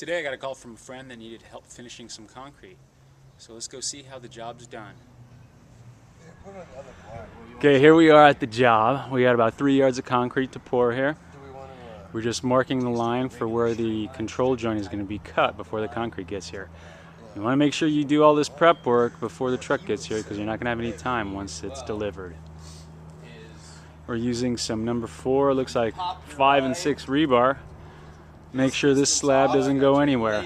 Today I got a call from a friend that needed help finishing some concrete. So let's go see how the job's done. Okay, here we are at the job. We got about 3 yards of concrete to pour here. We're just marking the line for where the control joint is going to be cut before the concrete gets here. You want to make sure you do all this prep work before the truck gets here because you're not going to have any time once it's delivered. We're using some number 4, looks like 5 and 6 rebar. Make sure this slab doesn't go anywhere.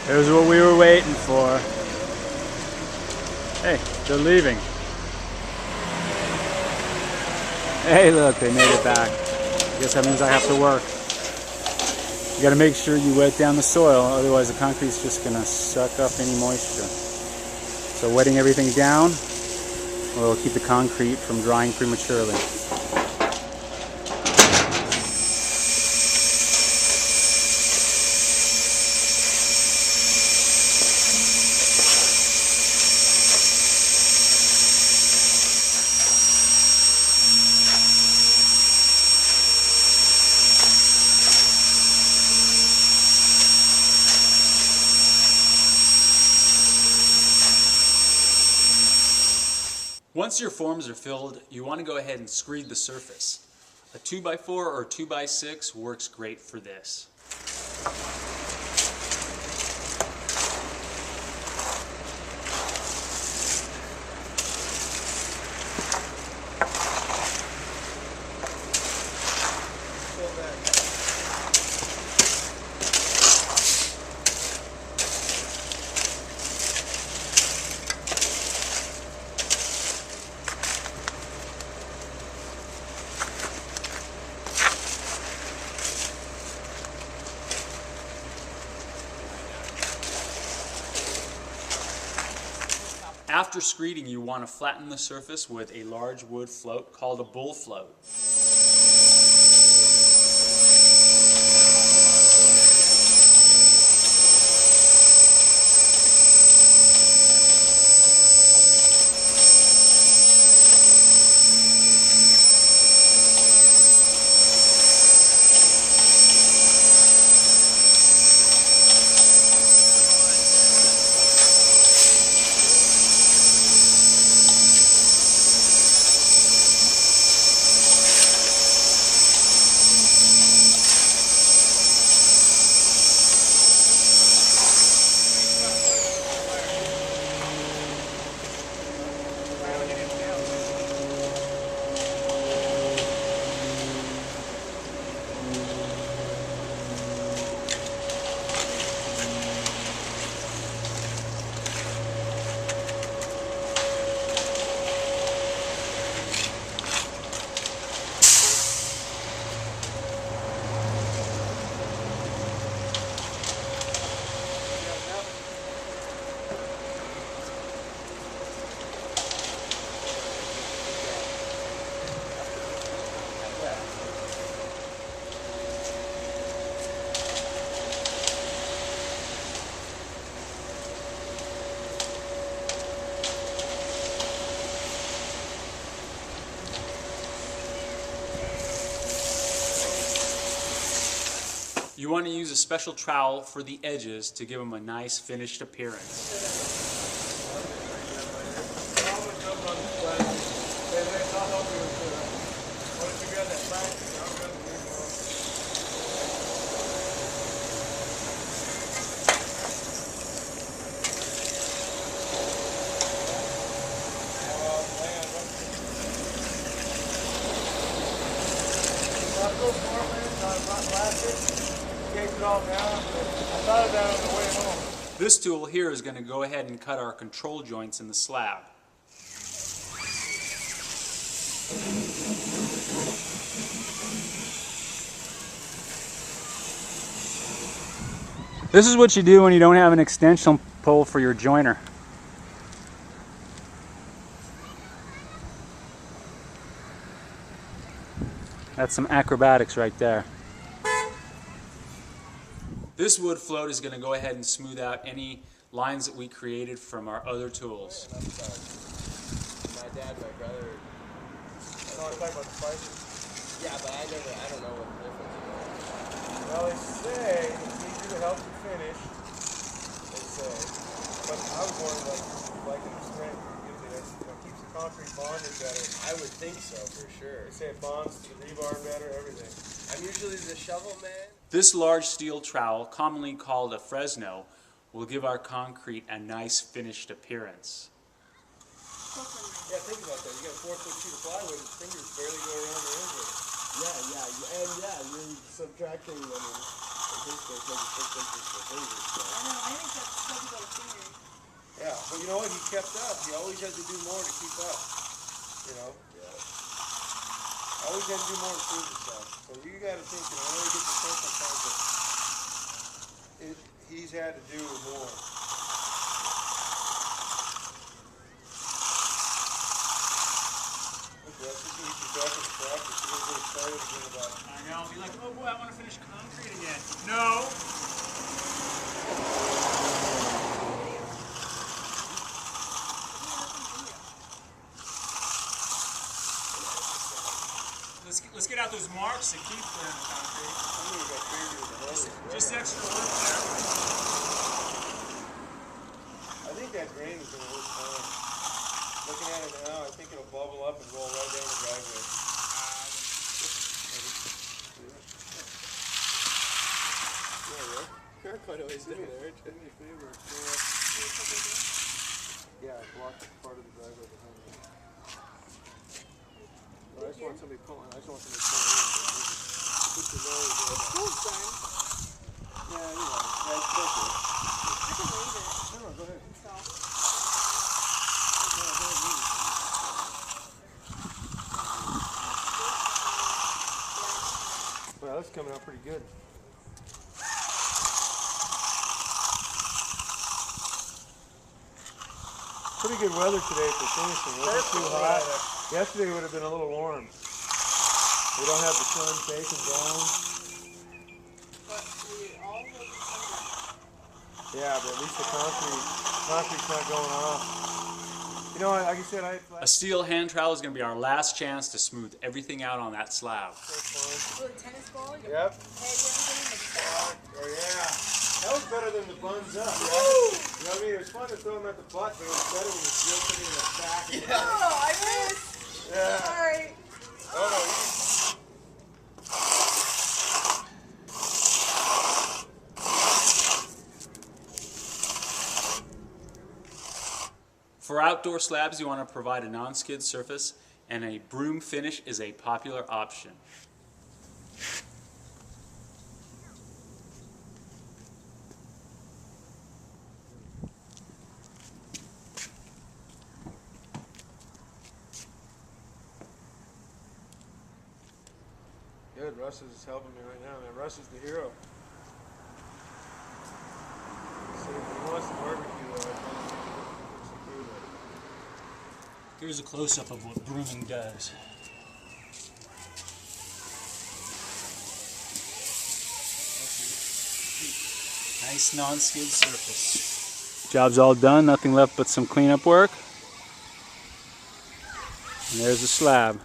Here's what we were waiting for. Hey, they're leaving. Hey, look, they made it back. I guess that means I have to work. You gotta make sure you wet down the soil, otherwise the concrete's just gonna suck up any moisture. So wetting everything down will keep the concrete from drying prematurely. Once your forms are filled, you want to go ahead and screed the surface. A 2x4 or 2x6 works great for this. After screeding, you want to flatten the surface with a large wood float called a bull float. You want to use a special trowel for the edges to give them a nice finished appearance. This tool here is going to go ahead and cut our control joints in the slab. This is what you do when you don't have an extension pole for your joiner. That's some acrobatics right there. This wood float is going to go ahead and smooth out any lines that we created from our other tools. My dad, my brother. Oh, talking about the spices? Yeah, but I don't know what the difference is. Well, they say it's easier to help you finish. They say, but I was wondering, like in the strength, keeps the concrete bonded better. I would think so, for sure. They say it bonds to the rebar better, everything. I'm usually the shovel man. This large steel trowel, commonly called a Fresno, will give our concrete a nice finished appearance. Yeah, think about that. You got a 4-foot sheet of plywood, his fingers barely go around the edge of it. You're subtracting, I think there's maybe 6 inches per finger. So. I think that's still about a finger. Yeah, but you know what? He kept up. He always had to do more to keep up. You know? Yeah. Always had to do more to prove himself. So you got to think, I know he gets the sense sometimes, but he's had to do more. Look, Russ, this is you back in the practice. You're going to get excited again about it. I know. Be like, oh boy, I want to finish concrete again. No. Let's get out those marks that keep there in the concrete. I knew you got bigger than the others. Just extra work there. I think that grain is going to work fine. Looking at it now, I think it'll bubble up and roll right down the driveway. You're quite a ways down there. Do me a favor. Yeah, block part of the driveway behind me. I just want somebody pulling. I just want somebody pulling in. Put your nose in. It's cool, son. Yeah, you know, that's perfect. I can leave it. No, go ahead. So. Well, that's coming out pretty good. Pretty good weather today for finishing. It wasn't too hot. Yesterday would have been a little warm. We don't have the sun baking down. But we all will be under. Yeah, but at least the concrete's not going off. You know, like you said, I had A steel hand trowel is going to be our last chance to smooth everything out on that slab. With a tennis ball, you Yep. peg everything in the back. Oh yeah. That was better than the buns up. Yeah? You know what I mean? It was fun to throw them at the butt, but it was better when you drill something in the back. Oh, I missed. Yeah. Sorry. Oh no. For outdoor slabs, you want to provide a non-skid surface, and a broom finish is a popular option. Good, Russ is helping me right now, man. Russ is the hero. So if he wants to barbecue, though, I think it's the food. Here's a close-up of what brooming does. Nice non-skid surface. Job's all done. Nothing left but some cleanup work. And there's the slab.